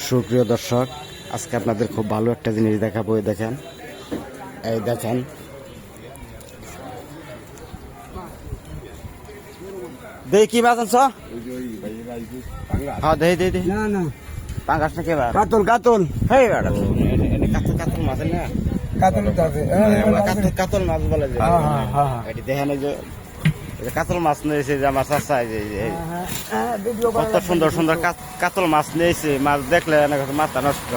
সুপ্রিয় দর্শক, আজকে আপনাদের খুব ভালো একটা জিনিস দেখাবো। দেখেন, এই দেখেন, দেখি কি মাছ আনছ? হ্যাঁ, দেখি না না পাঙ্গাস না কেবার কাতল কাতল হেই বেড়া কাতল কাতল মাছ না কাতল তো আছে কাতল কাতল মাছ বলে যে হ্যাঁ হ্যাঁ হ্যাঁ এটি দেখেন, এই যে এটা কাতল মাছ নিয়েছে যে আমার চাচা, এই যে ভিডিও কত সুন্দর সুন্দর কাতল মাছ নিয়েছে। মাছ দেখলে মাথা নষ্ট।